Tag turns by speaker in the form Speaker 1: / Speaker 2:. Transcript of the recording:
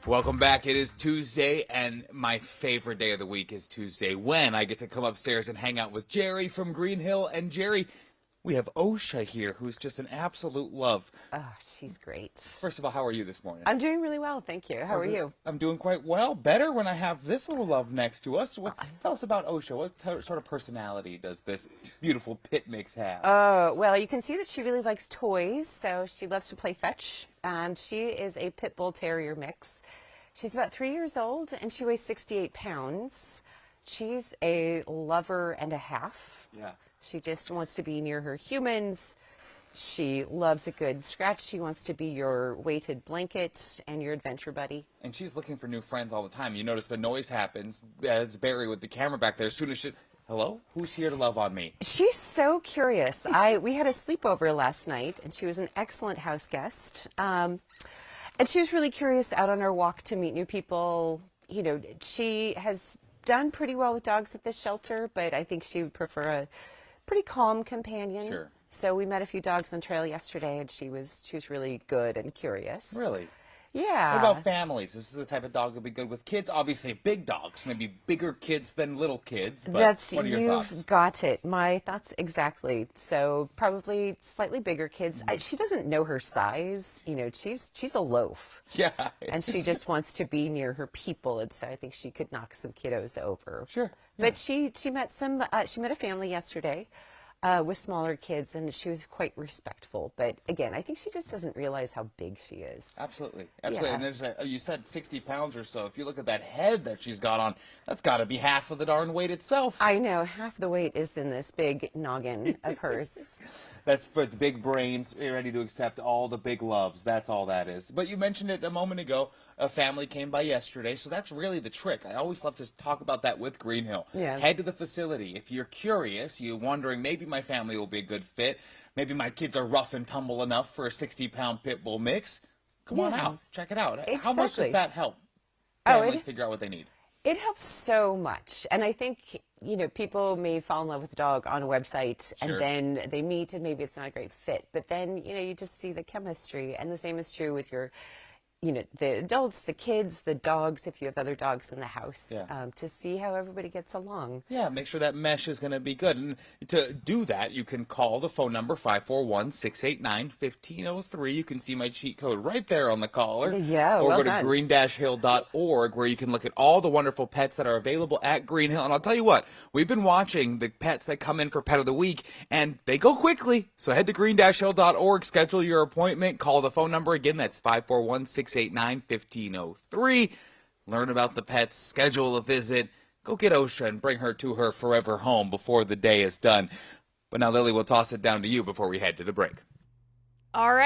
Speaker 1: Welcome back. It is Tuesday, and my favorite day of the week is Tuesday when I get to come upstairs and hang out with Jerry from Greenhill. And Jerry, we have Osha here, who's just an absolute love.
Speaker 2: Oh, she's great.
Speaker 1: First of all, how are you this morning?
Speaker 2: I'm doing really well, thank you. How are you?
Speaker 1: I'm doing quite well. Better when I have this little love next to us. Tell us about Osha. What sort of personality does this beautiful pit mix have?
Speaker 2: Oh, well, you can see that she really likes toys, so she loves to play fetch. She is a pit bull terrier mix. She's about 3 years old, and she weighs 68 pounds. She's a lover and a half.
Speaker 1: Yeah.
Speaker 2: She just wants to be near her humans. She loves a good scratch. She wants to be your weighted blanket and your adventure buddy.
Speaker 1: And she's looking for new friends all the time. You notice the noise happens. It's Barry with the camera back there. As soon as she... Hello? Who's here to love on me?
Speaker 2: She's so curious. We had a sleepover last night, and she was an excellent house guest. And she was really curious out on her walk to meet new people. You know, she has done pretty well with dogs at this shelter, but I think she would prefer a pretty calm companion.
Speaker 1: Sure.
Speaker 2: So we met a few dogs on trail yesterday, and she was really good and curious.
Speaker 1: Really?
Speaker 2: Yeah.
Speaker 1: What about families? This is the type of dog that'll be good with kids. Obviously, big dogs, maybe bigger kids than little kids. But what are your thoughts?
Speaker 2: You've got it. My thoughts exactly. So probably slightly bigger kids. She doesn't know her size. You know, she's a loaf.
Speaker 1: Yeah.
Speaker 2: And she just wants to be near her people, and so I think she could knock some kiddos over.
Speaker 1: Sure. Yeah.
Speaker 2: But she met a family yesterday. With smaller kids, and she was quite respectful. But again, I think she just doesn't realize how big she is.
Speaker 1: Absolutely. Absolutely.
Speaker 2: Yeah.
Speaker 1: And there's you said 60 pounds or so. If you look at that head that she's got on, that's got to be half of the darn weight itself.
Speaker 2: I know. Half the weight is in this big noggin of hers.
Speaker 1: That's for the big brains ready to accept all the big loves. That's all that is. But you mentioned it a moment ago. A family came by yesterday, so that's really the trick. I always love to talk about that with Greenhill.
Speaker 2: Yes.
Speaker 1: Head to the facility. If you're curious, you're wondering maybe my family will be a good fit, maybe my kids are rough and tumble enough for a 60-pound pit bull mix, come on out. Check it out.
Speaker 2: Exactly.
Speaker 1: How much does that help
Speaker 2: Oh,
Speaker 1: families figure out what they need?
Speaker 2: It helps so much. And I think, you know, people may fall in love with a dog on a website
Speaker 1: Sure.
Speaker 2: and then they meet and maybe it's not a great fit. But then, you know, you just see the chemistry. And the same is true with your, you know, the adults, the kids, the dogs, if you have other dogs in the house,
Speaker 1: Yeah.
Speaker 2: to see how everybody gets along.
Speaker 1: Yeah, make sure that mesh is going to be good. And to do that, you can call the phone number 541-689-1503. You can see my cheat code right there on the caller.
Speaker 2: Yeah,
Speaker 1: or
Speaker 2: well
Speaker 1: go to
Speaker 2: done.
Speaker 1: green-hill.org where you can look at all the wonderful pets that are available at Greenhill. And I'll tell you what, we've been watching the pets that come in for Pet of the Week, and they go quickly. So head to green-hill.org, schedule your appointment, call the phone number again. That's 541-689-1503. Learn about the pets, schedule a visit, go get Osha and bring her to her forever home before the day is done. But now, Lily, we'll toss it down to you before we head to the break.
Speaker 3: All right.